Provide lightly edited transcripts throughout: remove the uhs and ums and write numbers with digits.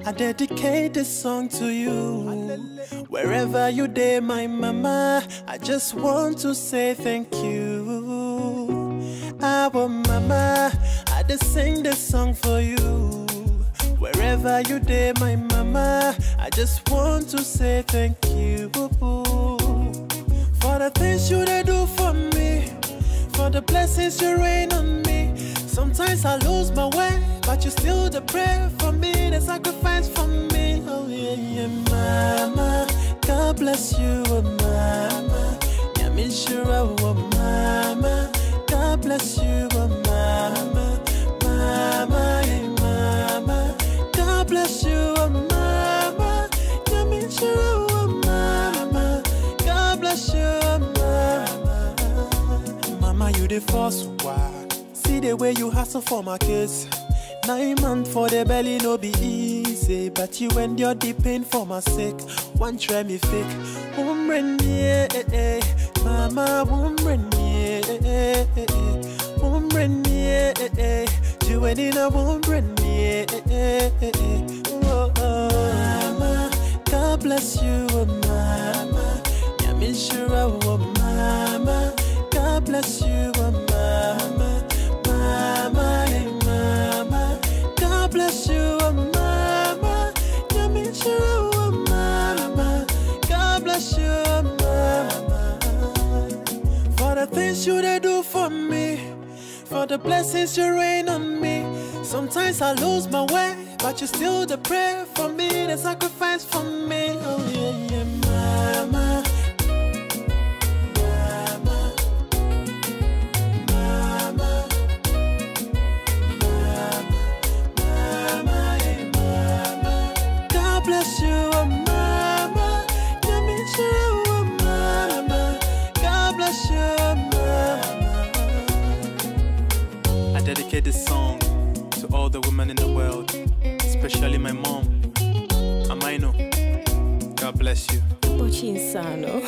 I dedicate this song to you. Wherever you day, my mama, I just want to say thank you. Our mama, I just sing this song for you. Wherever you day, my mama, I just want to say thank you. For the things you do for me, for the blessings you rain on me. Sometimes I lose my way, but you still the prayer for me, the sacrifice for me. Oh yeah, yeah, mama, God bless you, oh mama. Yeah, me sure, oh mama, God bless you, oh mama, mama, yeah, mama, God bless you, oh mama. Yeah, me sure, oh mama, God bless you, oh mama. Mama, you the first one. See the way you hustle for my kids. 9 months for the belly no be easy, but you endure the pain for my sake. One try me fake, woman yeah, mama woman yeah, woman yeah, you ain't in a woman yeah, oh, mama, God bless you, oh mama, yeah me sure, oh mama, God bless you, oh mama. Mama, hey mama, God bless you, oh mama. Yeah, me sure, oh mama, God bless you, oh mama. For the things you do for me, for the blessings you rain on me. Sometimes I lose my way, but you still the prayer for me, the sacrifice for me. Oh yeah, yeah, mama. Bless you, oh mama. Yeah, me sure, oh mama. God bless you, oh mama. I dedicate this song to all the women in the world, especially my mom, Amaino. God bless you. Ochinsano.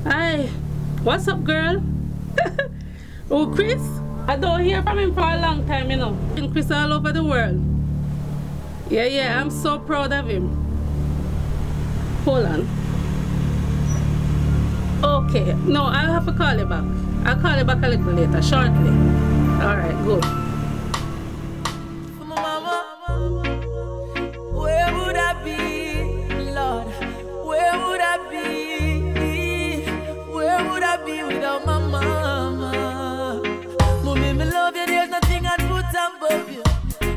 Hi, what's up, girl? Oh, Chris? I don't hear from him for a long time, you know. Chris all over the world. Yeah, I'm so proud of him. Hold on. Okay, no, I'll have to call you back. I'll call you back a little later, shortly. All right, good. Where would I be, Lord? Where would I be? Where would I be without my mama? Mommy, me love you, there's nothing I'd put above you.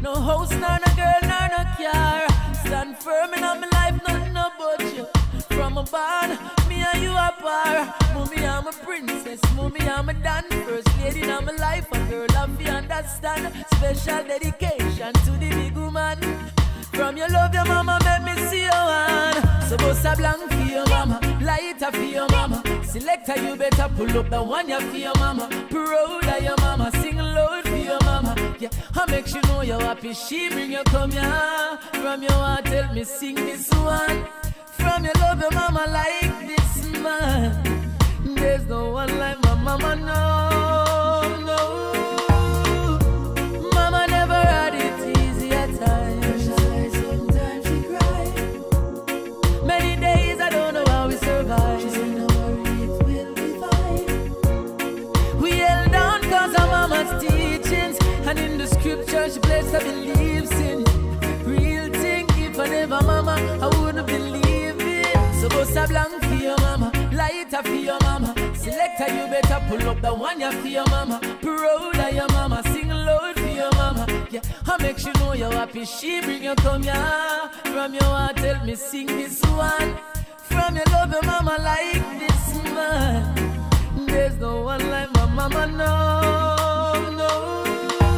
No house, nor no girl, nor no car. Stand firm in all my life, nothing about you. From a barn, me and you are par. Mommy, I'm a princess. Mommy, I'm a dan. First lady in my life, a girl of you understand. Special dedication to the big woman. From your love, your mama made me see your hand. So bust a blank for your mama, lighter for your mama. Selector, you better pull up the one you for your mama. Proud of your mama, sing loud for your mama. Yeah, I make sure you know you're happy. She bring you come here. From your heart, tell me sing this one. From your love, your mama like this man. There's no one like my mama, no, no. Lighter for your mama. Selector, you better pull up the one you for your mama. Proud of your mama, sing loud for your mama. Yeah, I make sure know you're happy. She bring you come here. From your heart, tell me sing this one. From your love your mama like this man. There's no one like my mama, no, no.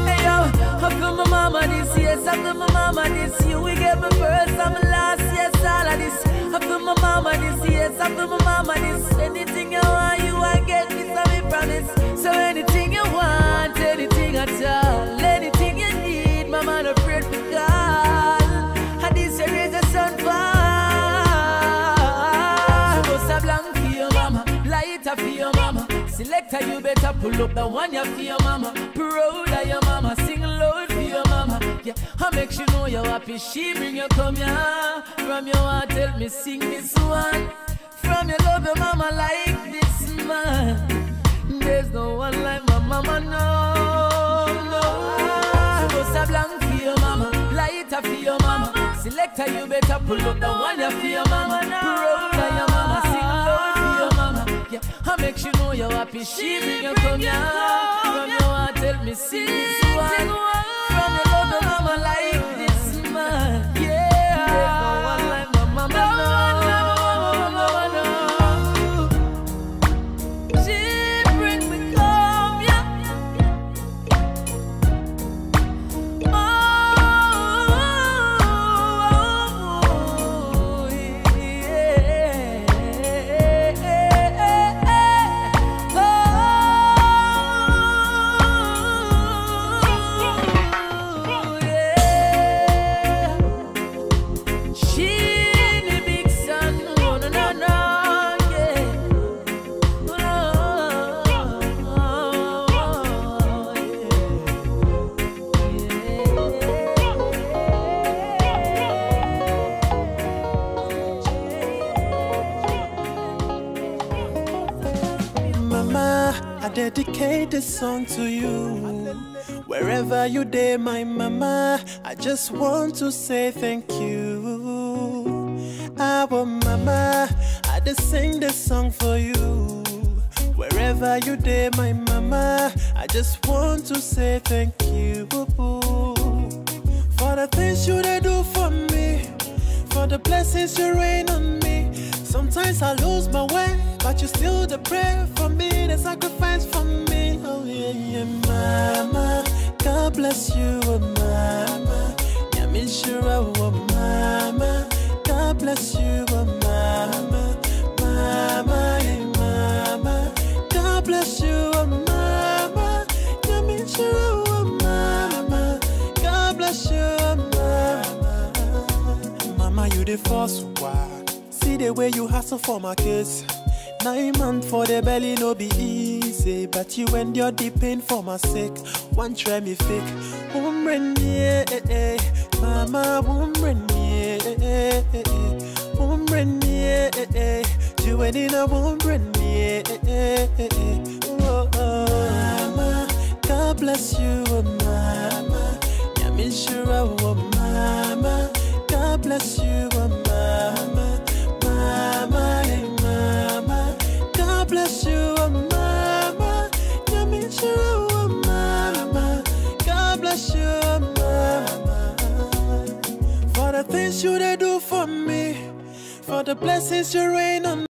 Hey yo, how come my mama this year? How come my mama this year? We get my first and my last, yes, all of this. How come my mama this year? How come my mama this? Anything you want, you want get this, I promise. So anything you want, anything at all, anything you need, mama not afraid to call. And this year is a sun fall. So go blank for your mama, lighter for your mama. Selector, you better pull up the one you for your mama. Proud of your mama, sing loud for your mama. Yeah, I make sure know you're happy. She bring you come here. From your heart, tell me sing this one. From your love your mama like this man. There's no one like my mama, no, no. So go blank for your mama, lighter for your mama. Selector, you better pull up the one you for your mama. Proud of your mama, sing loud for your mama. Yeah, I make sure know you're happy. She bring you come here. From your heart, tell me sing this one. From your love your mama like this man. Yeah, there's no one like my mama, no. She bring me come, yeah. Oh, I dedicate this song to you. Wherever you day, my mama, I just want to say thank you. Our mama, I just sing this song for you. Wherever you day, my mama, I just want to say thank you. For the things you do for me, for the blessings you rain on me. Sometimes I lose my way, but you still the prayer for me, the sacrifice for me. Oh yeah, yeah, mama. God bless you, oh mama. Yeah, me sure, oh mama. God bless you, oh mama. Mama, yeah, mama. God bless you, oh mama. Yeah, me sure, oh mama. God bless you, oh mama. Mama, you the first one. See the way you hustle for my kids. 9 months for the belly no be easy, but you endure the pain for my sake. One try me fake, woman yeah, mama woman yeah, woman yeah, you ain't in a woman yeah, oh, mama, God bless you, oh mama, yeah me sure, oh mama, God bless you, oh mama. Mama, hey mama, God bless you, oh mama. Yeah, me sure, oh mama. God bless you, oh mama. For the things you do for me, for the blessings you rain on me.